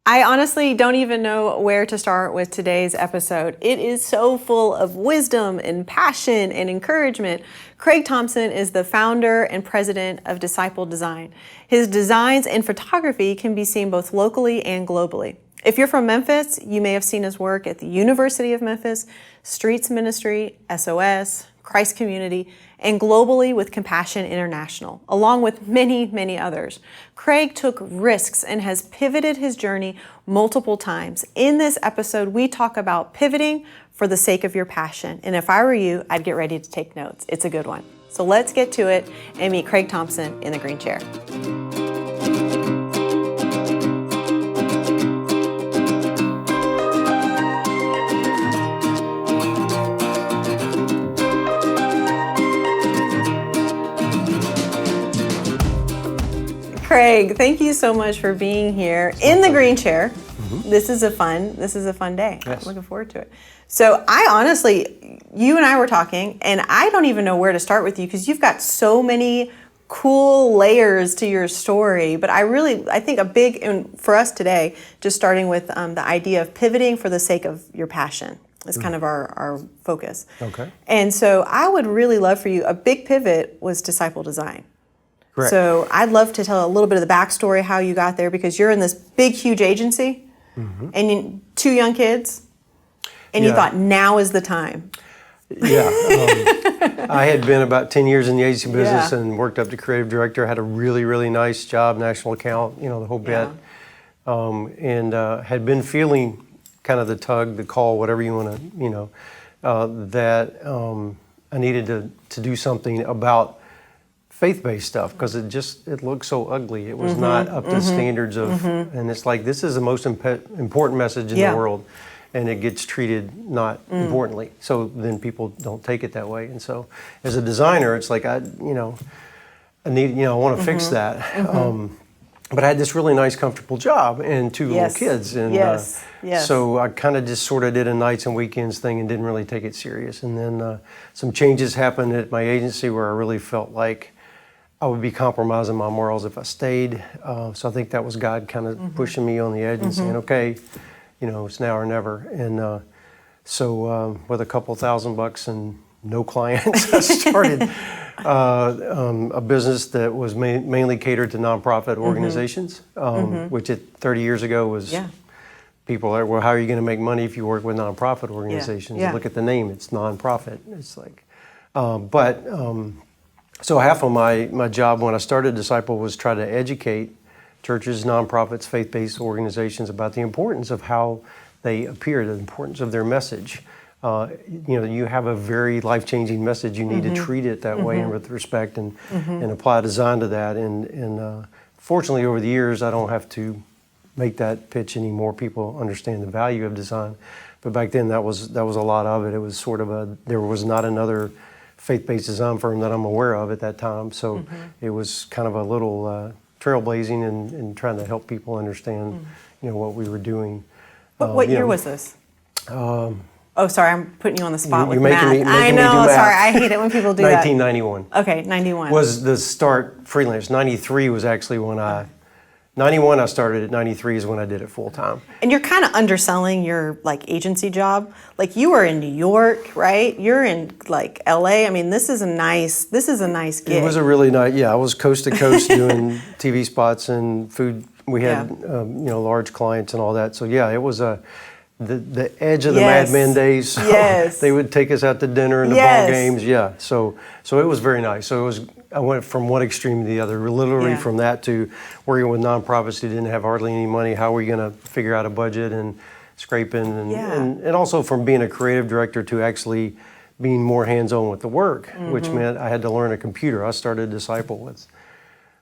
I honestly don't even know where to start with today's episode. It is so full of wisdom and passion and encouragement. Craig Thompson is the founder and president of Disciple Design. His designs and photography can be seen both locally and globally. If you're from Memphis, you may have seen his work at the University of Memphis, Streets Ministry, SOS, Christ Community, and globally with Compassion International, along with many, many others. Craig took risks and has pivoted his journey multiple times. In this episode, we talk about pivoting for the sake of your passion. And if I were you, I'd get ready to take notes. It's a good one. So let's get to it and meet Craig Thompson in the green chair. Craig, thank you so much for being here in the green chair. Mm-hmm. This is a fun day. Yes. I'm looking forward to it. So I honestly, you and I were talking, and I don't even know where to start with you because you've got so many cool layers to your story. But I think a big, and for us today, just starting with the idea of pivoting for the sake of your passion is kind of our focus. Okay. And so I would really love for you, a big pivot was Disciple Design. Correct. So I'd love to tell a little bit of the backstory, how you got there, because you're in this big, huge agency, and two young kids, and you thought now is the time. Yeah. I had been about 10 years in the agency business and worked up to creative director, had a really, really nice job, national account, the whole bit, and had been feeling kind of the tug, the call, whatever you want to, that I needed to do something about faith-based stuff because it looked so ugly. It was not up to standards of, and it's like this is the most important message in the world, and it gets treated not importantly. So then people don't take it that way. And so as a designer, it's like I want to fix that. But I had this really nice, comfortable job and two little kids, and so I kind of just sort of did a nights and weekends thing and didn't really take it serious. And then some changes happened at my agency where I really felt like I would be compromising my morals if I stayed. So I think that was God kind of pushing me on the edge and saying, okay, it's now or never. And so with a couple $1,000 and no clients, I started a business that was mainly catered to nonprofit organizations, which 30 years ago was people are, well, how are you going to make money if you work with nonprofit organizations? Look at the name, it's nonprofit. It's like, so half of my job when I started Disciple was try to educate churches, nonprofits, faith-based organizations about the importance of how they appear, the importance of their message. You have a very life-changing message. You need to treat it that way and with respect and apply design to that. And fortunately, over the years, I don't have to make that pitch anymore. People understand the value of design. But back then, that was a lot of it. It was sort of there was not another faith-based design firm that I'm aware of at that time. So it was kind of a little trailblazing and trying to help people understand, what we were doing. What year was this? Oh, sorry, I'm putting you on the spot with math. I know, sorry, I hate it when people do 1991. that. 1991. Okay, 91. Was the start Freelance. 93 was actually when 91 I started it, 93 is when I did it full time. And you're kind of underselling your agency job. Like you were in New York, right? You're in LA. I mean, this is a nice gig. It was a really nice, I was coast to coast doing TV spots and food. We had, large clients and all that. So it was the edge of the Mad Men days. So they would take us out to dinner and the ball games. So it was very nice. So I went from one extreme to the other, literally from that to working with nonprofits who didn't have hardly any money. How are we going to figure out a budget and scraping and also from being a creative director to actually being more hands-on with the work, which meant I had to learn a computer. I started Disciple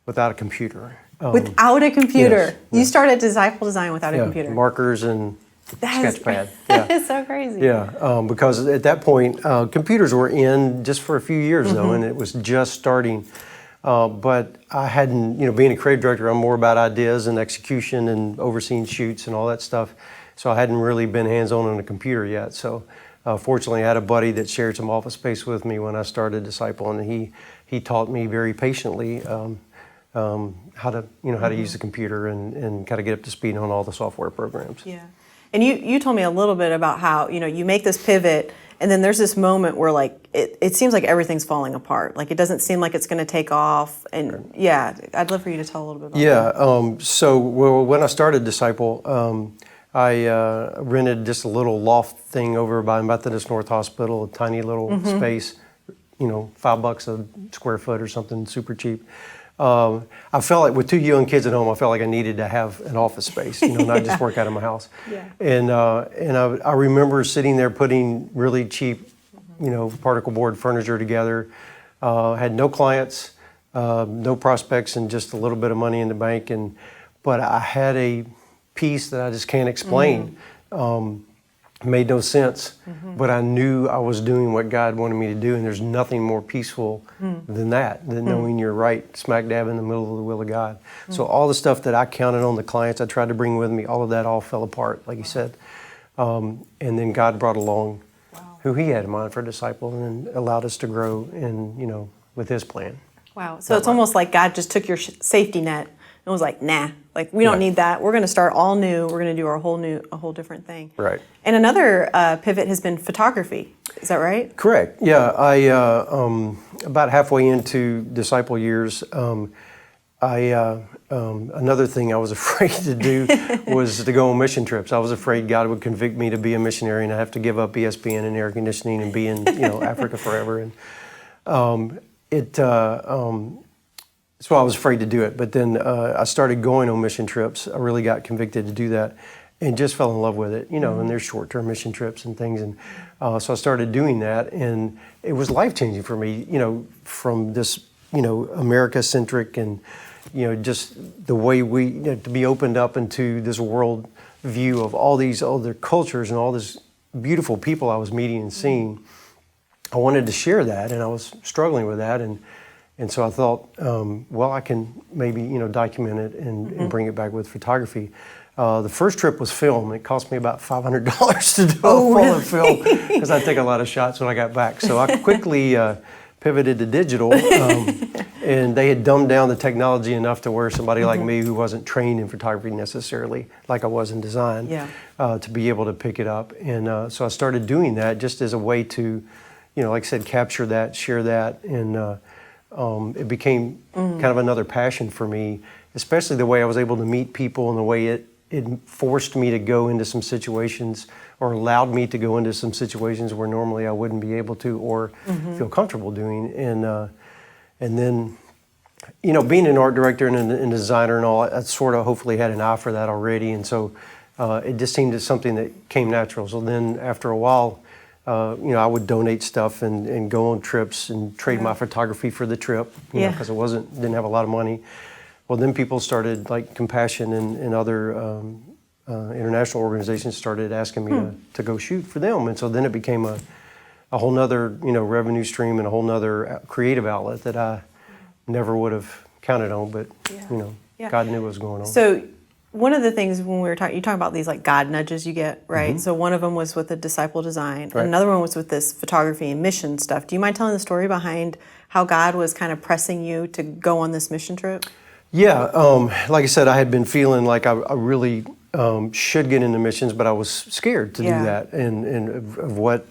without a computer. Without a computer? You started Disciple Design without a computer? Markers and Sketchpad. That is so crazy. Because at that point, computers were in just for a few years though, and it was just starting. But I hadn't, being a creative director, I'm more about ideas and execution and overseeing shoots and all that stuff. So I hadn't really been hands-on on a computer yet. So fortunately, I had a buddy that shared some office space with me when I started Disciple, and he taught me very patiently how to use the computer and kind of get up to speed on all the software programs. Yeah. And you told me a little bit about how, you make this pivot and then there's this moment where like it seems like everything's falling apart. Like it doesn't seem like it's going to take off. And yeah, I'd love for you to tell a little bit about that. So when I started Disciple, I rented just a little loft thing over by Methodist North Hospital, a tiny little space, $5 a square foot or something, super cheap. I felt like with 2 young kids at home, I felt like I needed to have an office space, not just work out of my house. Yeah. And I remember sitting there putting really cheap, particle board furniture together. Had no clients, no prospects, and just a little bit of money in the bank. But I had a peace that I just can't explain. Made no sense, but I knew I was doing what God wanted me to do, and there's nothing more peaceful than that, than knowing you're right smack dab in the middle of the will of God. So all the stuff that I counted on the clients I tried to bring with me, all of that all fell apart, like you said. And then God brought along who He had in mind for Disciple and allowed us to grow in, with His plan. Wow. So it's almost like God just took your safety net and was like, nah, like we don't need that. We're going to start all new. We're going to do a whole different thing. Right. And another pivot has been photography. Is that right? Correct. Yeah. I about halfway into Disciple years, another thing I was afraid to do was to go on mission trips. I was afraid God would convict me to be a missionary and I have to give up ESPN and air conditioning and be in Africa forever. And so I was afraid to do it. But then I started going on mission trips. I really got convicted to do that and just fell in love with it, and there's short-term mission trips and things. And so I started doing that, and it was life-changing for me, from this, America-centric and, just the way we, to be opened up into this world view of all these other cultures and all these beautiful people I was meeting and seeing. I wanted to share that, and I was struggling with that. And so I thought, I can maybe, document it and bring it back with photography. The first trip was film. It cost me about $500 to do a full of film because I take a lot of shots when I got back. So I quickly pivoted to digital, and they had dumbed down the technology enough to where somebody like me who wasn't trained in photography necessarily, like I was in design, to be able to pick it up. And so I started doing that just as a way to, like I said, capture that, share that, and it became kind of another passion for me, especially the way I was able to meet people and the way it forced me to go into some situations or allowed me to go into some situations where normally I wouldn't be able to or feel comfortable doing. And then, being an art director and a designer and all, I sort of hopefully had an eye for that already. And so it just seemed as something that came natural. So then after a while, I would donate stuff and go on trips and trade my photography for the trip, because didn't have a lot of money. Well, then people started, like Compassion and other international organizations started asking me to go shoot for them. And so then it became a whole nother, revenue stream and a whole nother creative outlet that I never would have counted on, but, God knew what was going on. So one of the things when we were talking, you talk about these like God nudges you get, right? So one of them was with the Disciple design. Right. Another one was with this photography and mission stuff. Do you mind telling the story behind how God was kind of pressing you to go on this mission trip? Yeah, like I said, I had been feeling like I really should get into missions, but I was scared to do that and of what,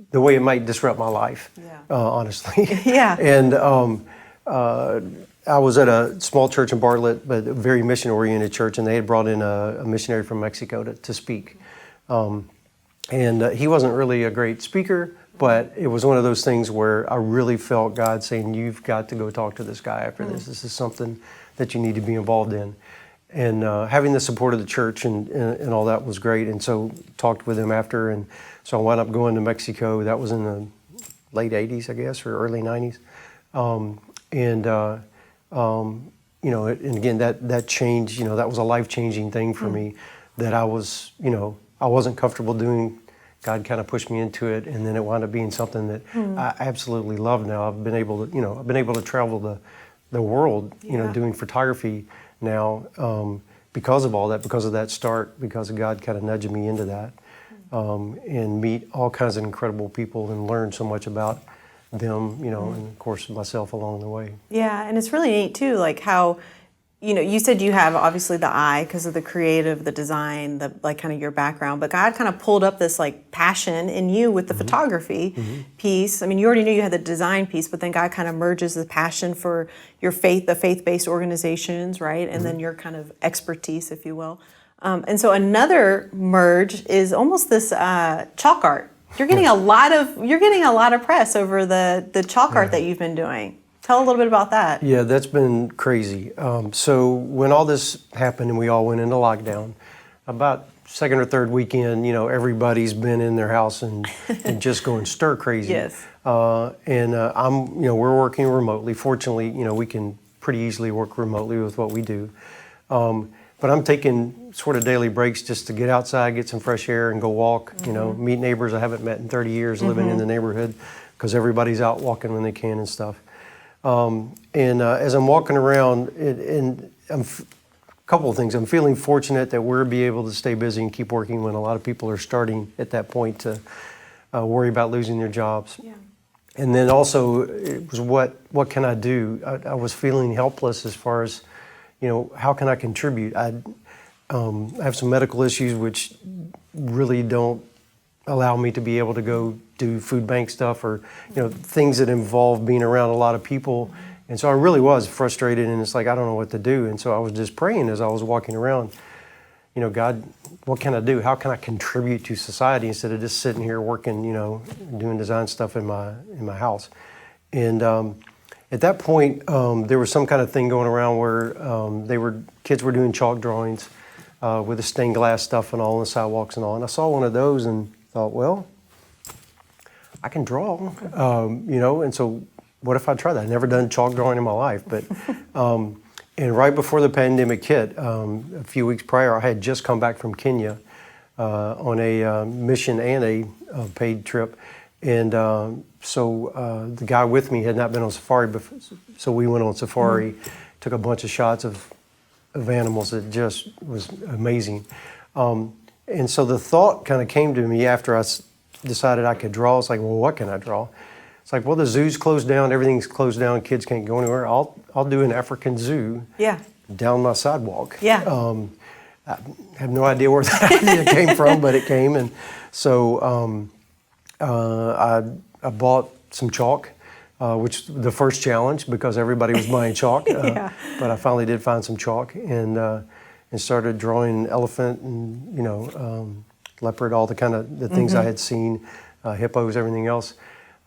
the way it might disrupt my life, honestly. And I was at a small church in Bartlett, but a very mission-oriented church, and they had brought in a missionary from Mexico to speak. And he wasn't really a great speaker, but it was one of those things where I really felt God saying, you've got to go talk to this guy after this. This is something that you need to be involved in. And having the support of the church and all that was great. And so talked with him after. And so I wound up going to Mexico. That was in the late 80s, I guess, or early 90s. And again, that change, that was a life-changing thing for me that I was, I wasn't comfortable doing. God kind of pushed me into it, and then it wound up being something that I absolutely love now. I've been able to travel the world, doing photography now because of all that, because of that start, because of God kind of nudging me into that, and meet all kinds of incredible people and learn so much about them, you know, and of course myself along the way. Yeah, and it's really neat too, like how, you know, you said you have obviously the eye because of the creative, the design, the like kind of your background, but God kind of pulled up this like passion in you with the photography piece. I mean, you already knew you had the design piece, but then God kind of merges the passion for your faith, the faith-based organizations, right? And then your kind of expertise, if you will. And so another merge is almost this chalk art. You're getting a lot of press over the chalk art that you've been doing. Tell a little bit about that. Yeah, that's been crazy. So when all this happened and we all went into lockdown, about second or third weekend, you know, everybody's been in their house and just going stir crazy. Yes. You know, we're working remotely. Fortunately, you know, we can pretty easily work remotely with what we do. But I'm taking sort of daily breaks just to get outside, get some fresh air, and go walk. You know, meet neighbors I haven't met in 30 years living in the neighborhood, because everybody's out walking when they can and stuff. As I'm walking around, a couple of things. I'm feeling fortunate that we'll be able to stay busy and keep working when a lot of people are starting at that point to worry about losing their jobs. Yeah. And then also, it was what can I do? I was feeling helpless as far as, you know, how can I contribute? I have some medical issues which really don't allow me to be able to go do food bank stuff or, you know, things that involve being around a lot of people. And so I really was frustrated, and it's like, I don't know what to do. And so I was just praying as I was walking around, you know, God, what can I do? How can I contribute to society instead of just sitting here working, you know, doing design stuff in my house? And at that point, there was some kind of thing going around where kids were doing chalk drawings with the stained glass stuff and all on the sidewalks and all. And I saw one of those and thought, well, I can draw, you know, and so what if I try that? I'd never done chalk drawing in my life, but, and right before the pandemic hit, a few weeks prior, I had just come back from Kenya on a mission and a paid trip. And so the guy with me had not been on safari before, so we went on safari, took a bunch of shots of animals. It just was amazing. And so the thought kind of came to me after I decided I could draw. It's like, well, what can I draw? It's like, well, the zoo's closed down, everything's closed down, kids can't go anywhere. I'll do an African zoo down my sidewalk. Yeah. I have no idea where that idea came from, but it came. And so I bought some chalk, which the first challenge because everybody was buying chalk. But I finally did find some chalk and started drawing elephant and, you know, leopard, all the kind of the things I had seen, hippos, everything else.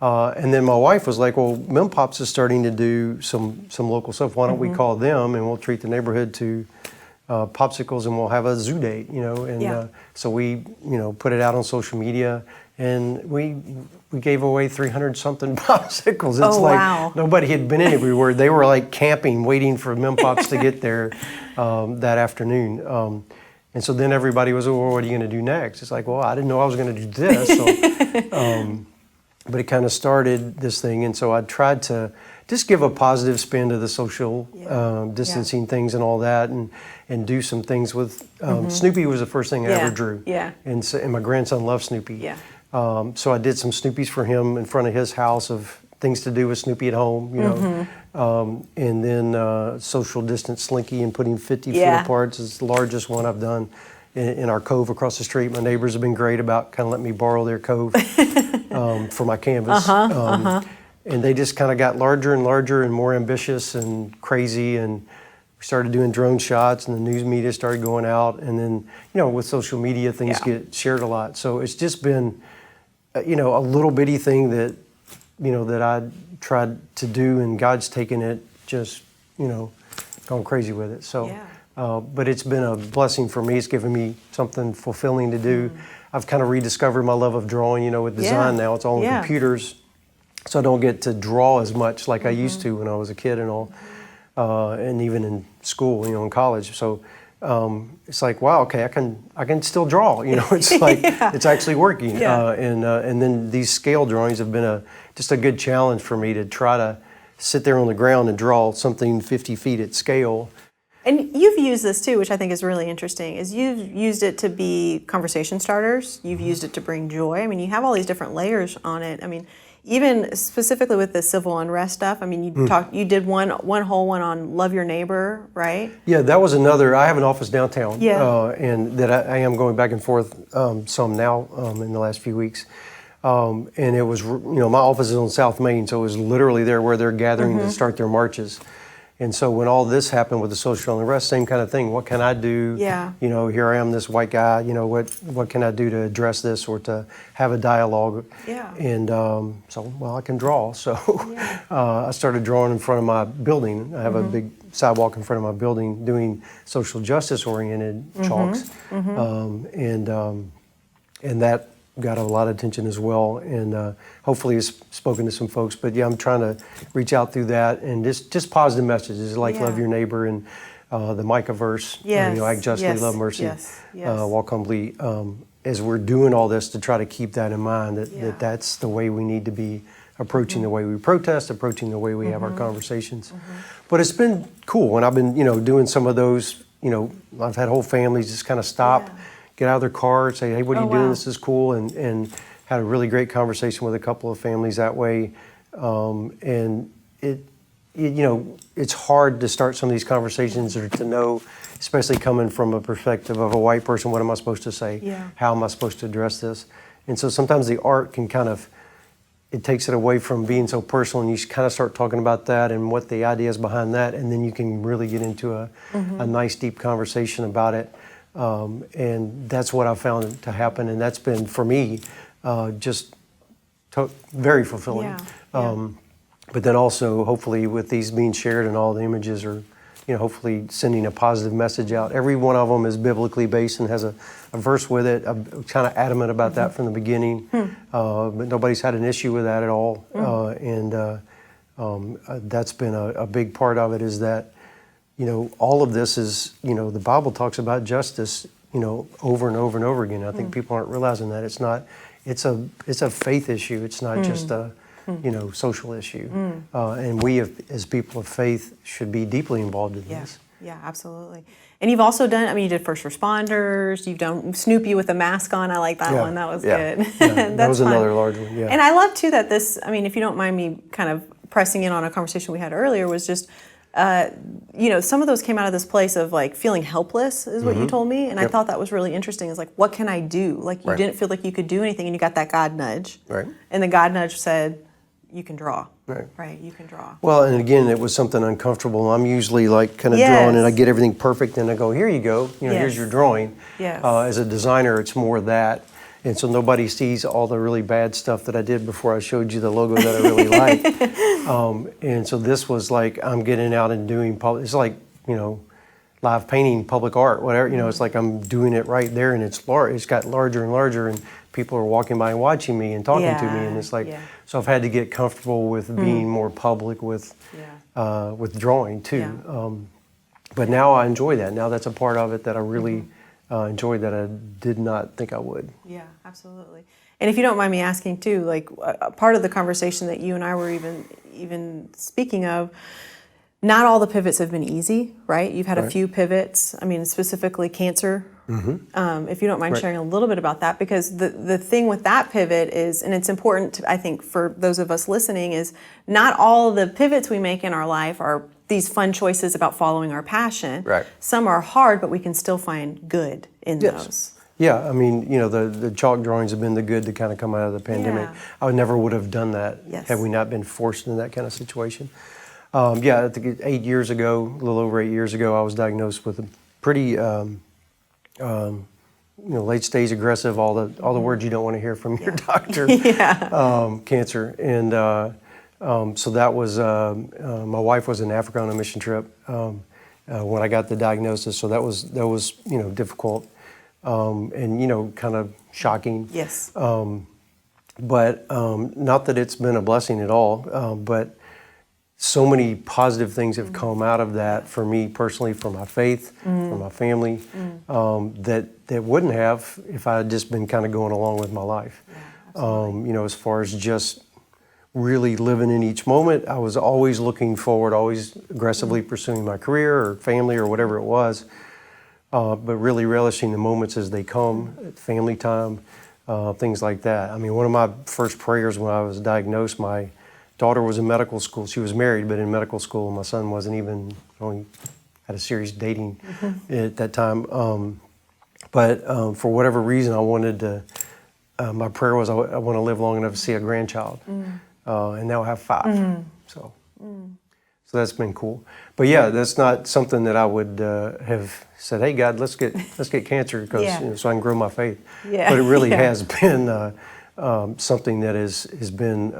And then my wife was like, well, Mempops is starting to do some local stuff. Why don't we call them and we'll treat the neighborhood to popsicles and we'll have a zoo date, you know. And so we, you know, put it out on social media and we gave away 300 something popsicles. It's like nobody had been everywhere. They were like camping, waiting for Mempops to get there that afternoon. And so then everybody was, well, what are you going to do next? It's like, well, I didn't know I was going to do this. So, but it kind of started this thing. And so I tried to just give a positive spin to the social distancing things and all that and do some things with, Snoopy was the first thing I ever drew. Yeah. And my grandson loves Snoopy. Yeah. So I did some Snoopies for him in front of his house of things to do with Snoopy at home, you know. And then social distance slinky and putting 50 foot apart is the largest one I've done in our cove across the street. My neighbors have been great about kind of letting me borrow their cove for my canvas. And they just kind of got larger and larger and more ambitious and crazy. And we started doing drone shots and the news media started going out. And then, you know, with social media, things get shared a lot. So it's just been, you know, a little bitty thing that, you know, that I tried to do and God's taken it just, you know, gone crazy with it. So, but it's been a blessing for me. It's given me something fulfilling to do. I've kind of rediscovered my love of drawing, you know, with design now. It's all on computers. So I don't get to draw as much like I used to when I was a kid and all, and even in school, you know, in college. So it's like, wow, okay, I can still draw. You know, it's like it's actually working. And then these scale drawings have been just a good challenge for me to try to sit there on the ground and draw something 50 feet at scale. And you've used this too, which I think is really interesting, is you've used it to be conversation starters. You've used it to bring joy. I mean, you have all these different layers on it. I mean, even specifically with the civil unrest stuff. I mean, you did one whole one on love your neighbor, right? Yeah, that was another. I have an office downtown, Yeah. and that I am going back and forth some now in the last few weeks. And it was, my office is on South Main, so it was literally there where they're gathering to start their marches. And so when all this happened with the social unrest, same kind of thing. What can I do? Yeah. Here I am, this white guy. What can I do to address this or to have a dialogue? Yeah. And I can draw. So I started drawing in front of my building. I have a big sidewalk in front of my building doing social justice oriented chalks, and that got a lot of attention as well, and hopefully it's spoken to some folks. But yeah, I'm trying to reach out through that and just positive messages like love your neighbor and the Micah verse. Act justly, love mercy, walk humbly. As we're doing all this, to try to keep that in mind that's the way we need to be approaching the way we protest, approaching the way we have our conversations. But it's been cool, and I've been doing some of those. I've had whole families just kind of stop. Get out of their car and say, hey, what are you doing? This is cool. And had a really great conversation with a couple of families that way. And it's hard to start some of these conversations or to know, especially coming from a perspective of a white person, what am I supposed to say? Yeah. How am I supposed to address this? And so sometimes the art can it takes it away from being so personal, and you kind of start talking about that and what the idea is behind that, and then you can really get into a nice, deep conversation about it. And that's what I found to happen, and that's been, for me, just very fulfilling. But then also, hopefully, with these being shared and all the images are, hopefully sending a positive message out. Every one of them is biblically based and has a verse with it. I'm kind of adamant about that from the beginning, but nobody's had an issue with that at all. That's been a big part of it, is that all of this is, the Bible talks about justice, over and over and over again. I think people aren't realizing that it's a faith issue. It's not just a, social issue. And we, as people of faith, should be deeply involved in this. Yeah, absolutely. And you've also done, you did first responders, you've done Snoopy with a mask on. I like that one. That was good. That was another large one, And I love, too, that this, if you don't mind me kind of pressing in on a conversation we had earlier, was just, some of those came out of this place of feeling helpless, is what you told me. And I thought that was really interesting. Is what can I do? You didn't feel like you could do anything, and you got that God nudge. Right. And the God nudge said, you can draw. Right. You can draw. Well, and again, it was something uncomfortable. I'm usually kind of drawing, and I get everything perfect, and I go, here you go. Here's your drawing. As a designer, it's more that. And so nobody sees all the really bad stuff that I did before I showed you the logo that I really like. And so this was I'm getting out and doing it's live painting, public art, whatever. It's I'm doing it right there, and it's got larger and larger, and people are walking by and watching me and talking to me, and it's so I've had to get comfortable with being more public with drawing too. But now I enjoy that. Now that's a part of it that I really enjoyed that I did not think I would. Yeah, absolutely. And if you don't mind me asking too, part of the conversation that you and I were even speaking of, not all the pivots have been easy, right? You've had a few pivots. Specifically cancer. If you don't mind sharing a little bit about that, because the thing with that pivot is, and it's important, I think, for those of us listening, is not all the pivots we make in our life are these fun choices about following our passion. Right. Some are hard, but we can still find good in those. Yeah, the chalk drawings have been the good to kind of come out of the pandemic. I never would have done that had we not been forced into that kind of situation. I think 8 years ago, a little over 8 years ago, I was diagnosed with a pretty late stage aggressive, all the words you don't want to hear from your doctor, cancer. And so that was, my wife was in Africa on a mission trip when I got the diagnosis. So that was difficult and kind of shocking. Yes. But not that it's been a blessing at all, but so many positive things have come out of that for me personally, for my faith, for my family, that wouldn't have if I had just been kind of going along with my life. As far as just really living in each moment, I was always looking forward, always aggressively pursuing my career or family or whatever it was, but really relishing the moments as they come, family time, things like that. I mean, one of my first prayers when I was diagnosed, my daughter was in medical school. She was married, but in medical school. My son wasn't even, only had a serious dating at that time. But for whatever reason, I wanted to, my prayer was, I want to live long enough to see a grandchild. And now I have 5. So that's been cool. But yeah, that's not something that I would have said, hey God, let's get cancer because so I can grow my faith. Yeah. But it really has been something that has been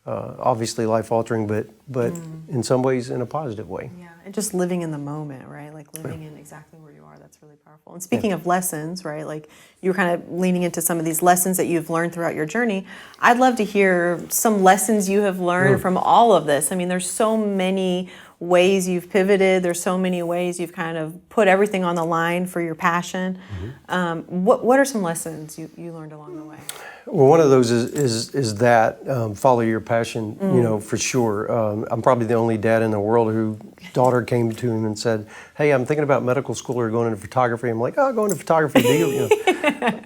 obviously life-altering, but in some ways in a positive way. Yeah, and just living in the moment, right? Like living in exactly where you are, that's really powerful. And speaking of lessons, right? Like you're kind of leaning into some of these lessons that you've learned throughout your journey. I'd love to hear some lessons you have learned from all of this. I mean, there's so many ways you've pivoted. There's so many ways you've kind of put everything on the line for your passion. What are some lessons you learned along the way? Well, one of those is that follow your passion, for sure. I'm probably the only dad in the world whose daughter came to him and said, hey, I'm thinking about medical school or going into photography. I'm like, oh, go into photography, do you?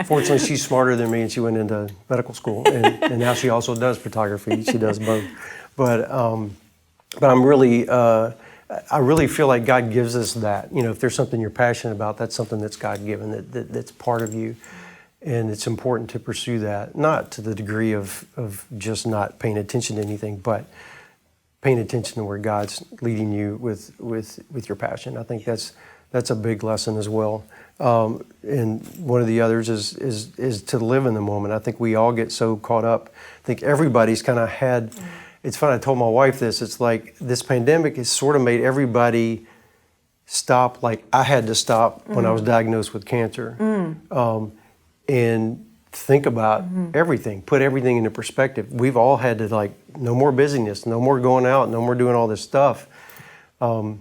Fortunately, she's smarter than me and she went into medical school. And now she also does photography. She does both. But I'm really, I really feel like God gives us that. If there's something you're passionate about, that's something that's God-given, that's part of you. And it's important to pursue that, not to the degree of just not paying attention to anything, but paying attention to where God's leading you with your passion. I think that's a big lesson as well. And one of the others is to live in the moment. I think we all get so caught up. I think everybody's kind of had, it's funny, I told my wife this, it's like this pandemic has sort of made everybody stop, like I had to stop when I was diagnosed with cancer. And think about everything, put everything into perspective. We've all had to no more busyness, no more going out, no more doing all this stuff. And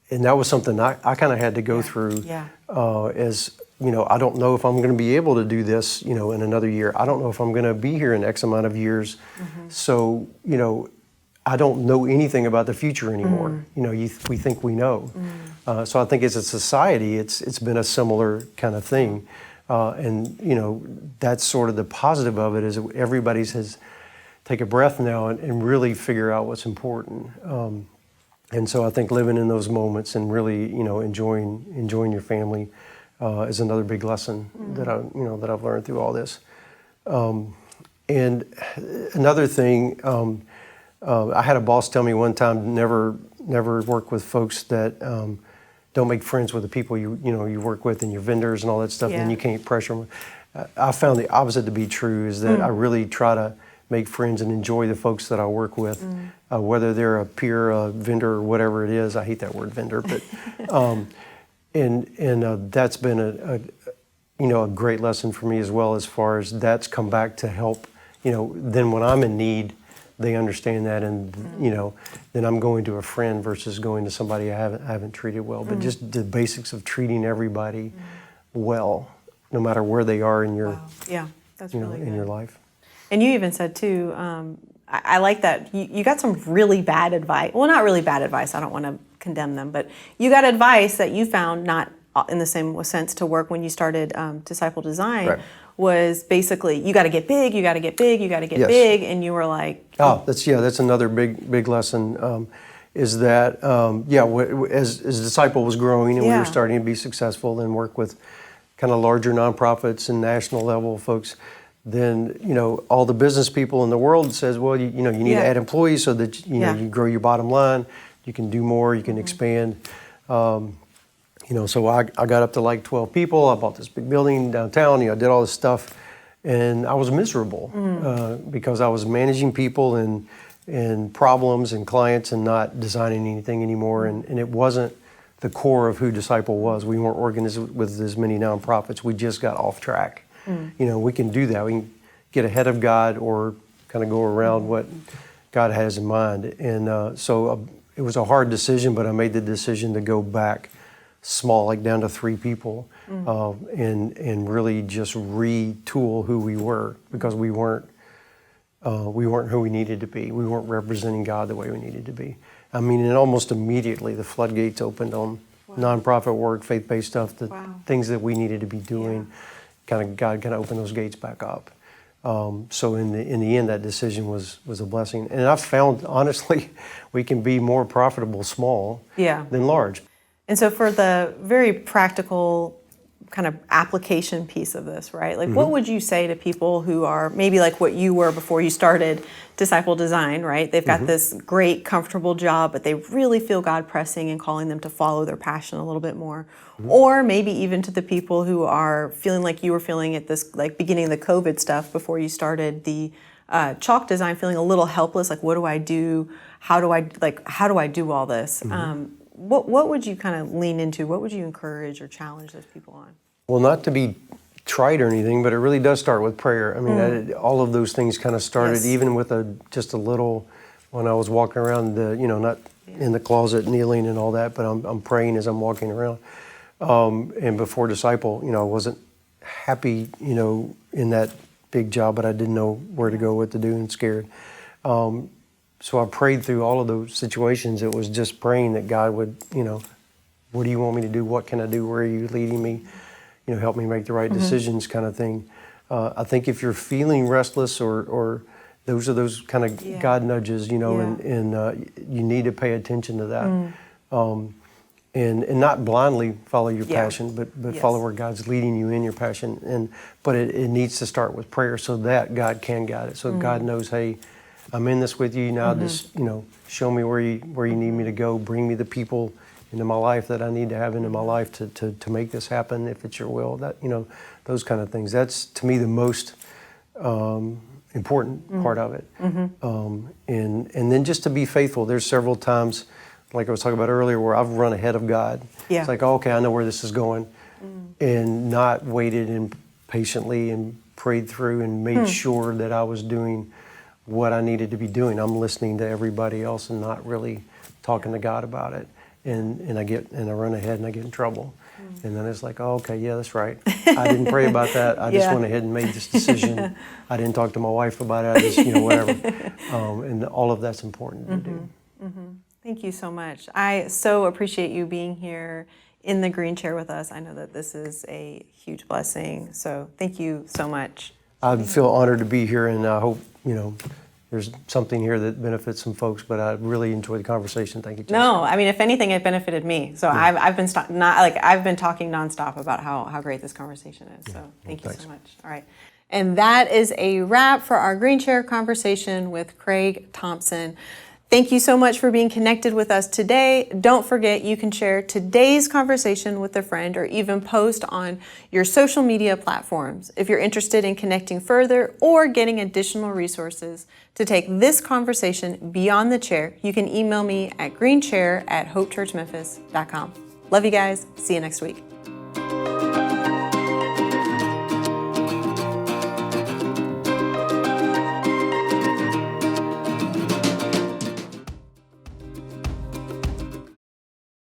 that was something I kind of had to go through as, I don't know if I'm going to be able to do this, in another year. I don't know if I'm going to be here in X amount of years. So, I don't know anything about the future anymore. We think we know. So I think as a society, it's been a similar kind of thing. And that's sort of the positive of it is everybody says, take a breath now and really figure out what's important. And so I think living in those moments and really, enjoying your family is another big lesson that I've learned through all this. And another thing, I had a boss tell me one time, never work with folks that don't make friends with the people you work with and your vendors and all that stuff, and then you can't pressure them. I found the opposite to be true, is that I really try to make friends and enjoy the folks that I work with, whether they're a peer, a vendor, or whatever it is. I hate that word vendor, but and that's been a great lesson for me as well, as far as that's come back to help. Then when I'm in need, they understand that, and then I'm going to a friend versus going to somebody I haven't treated well. But just the basics of treating everybody well, no matter where they are in your that's really good. In your life. And you even said too, I like that you got some really bad advice. Well, not really bad advice. I don't want to condemn them, but you got advice that you found not in the same sense to work when you started Disciple Design. Right. Was basically, you got to get big, you got to get big, you got to get big, and you were like, that's another big lesson. Is that as Disciple was growing and we were starting to be successful and work with kind of larger nonprofits and national level folks, then all the business people in the world says, well, you need to add employees so that you grow your bottom line, you can do more, you can expand. So I got up to like 12 people. I bought this big building downtown. I did all this stuff, and I was miserable because I was managing people and problems and clients and not designing anything anymore. And it wasn't the core of who Disciple was. We weren't organized with as many nonprofits. We just got off track. We can do that. We can get ahead of God or kind of go around what God has in mind. And so it was a hard decision, but I made the decision to go back small, like down to 3 people, and really just retool who we were, because we weren't who we needed to be. We weren't representing God the way we needed to be. I mean, and almost immediately the floodgates opened on nonprofit work, faith-based stuff, the things that we needed to be doing. God kind of opened those gates back up. So in the end, that decision was a blessing. And I've found, honestly, we can be more profitable small than large. And so for the very practical kind of application piece of this, right? Like what would you say to people who are maybe like what you were before you started Disciple Design, right? They've got this great, comfortable job, but they really feel God pressing and calling them to follow their passion a little bit more. Or maybe even to the people who are feeling like you were feeling at this, like beginning of the COVID stuff before you started the chalk design, feeling a little helpless, like what do I do? How do I do all this? What would you kind of lean into? What would you encourage or challenge those people on? Well, not to be trite or anything, but it really does start with prayer. I mean, all of those things kind of started even with just a little, when I was walking around, not in the closet kneeling and all that, but I'm praying as I'm walking around. And before Disciple, I wasn't happy, in that big job, but I didn't know where to go, what to do, and scared. So I prayed through all of those situations. It was just praying that God would, what do you want me to do? What can I do? Where are you leading me? Help me make the right decisions, kind of thing. I think if you're feeling restless or those are those kind of God nudges, and you need to pay attention to that. And not blindly follow your passion, but follow where God's leading you in your passion. But it needs to start with prayer so that God can guide it. So God knows, hey, I'm in this with you now. Just show me where you need me to go. Bring me the people into my life that I need to have into my life to make this happen, if it's your will. That those kind of things. That's to me the most important part of it. And then just to be faithful. There's several times, like I was talking about earlier, where I've run ahead of God. It's like, okay, I know where this is going, and not waited and patiently and prayed through and made sure that I was doing what I needed to be doing. I'm listening to everybody else and not really talking to God about it. And I run ahead and I get in trouble. And then it's like, oh, okay, yeah, that's right. I didn't pray about that. I just went ahead and made this decision. I didn't talk to my wife about it. I just, whatever. And all of that's important to do. Thank you so much. I so appreciate you being here in the green chair with us. I know that this is a huge blessing. So thank you so much. I feel honored to be here, and I hope, there's something here that benefits some folks, but I really enjoyed the conversation. Thank you, Jessica. No, I mean, if anything, it benefited me. So I've been I've been talking nonstop about how great this conversation is. So thank you so much. All right. And that is a wrap for our green chair conversation with Craig Thompson. Thank you so much for being connected with us today. Don't forget, you can share today's conversation with a friend or even post on your social media platforms. If you're interested in connecting further or getting additional resources to take this conversation beyond the chair, you can email me at greenchair@hopechurchmemphis.com. Love you guys. See you next week.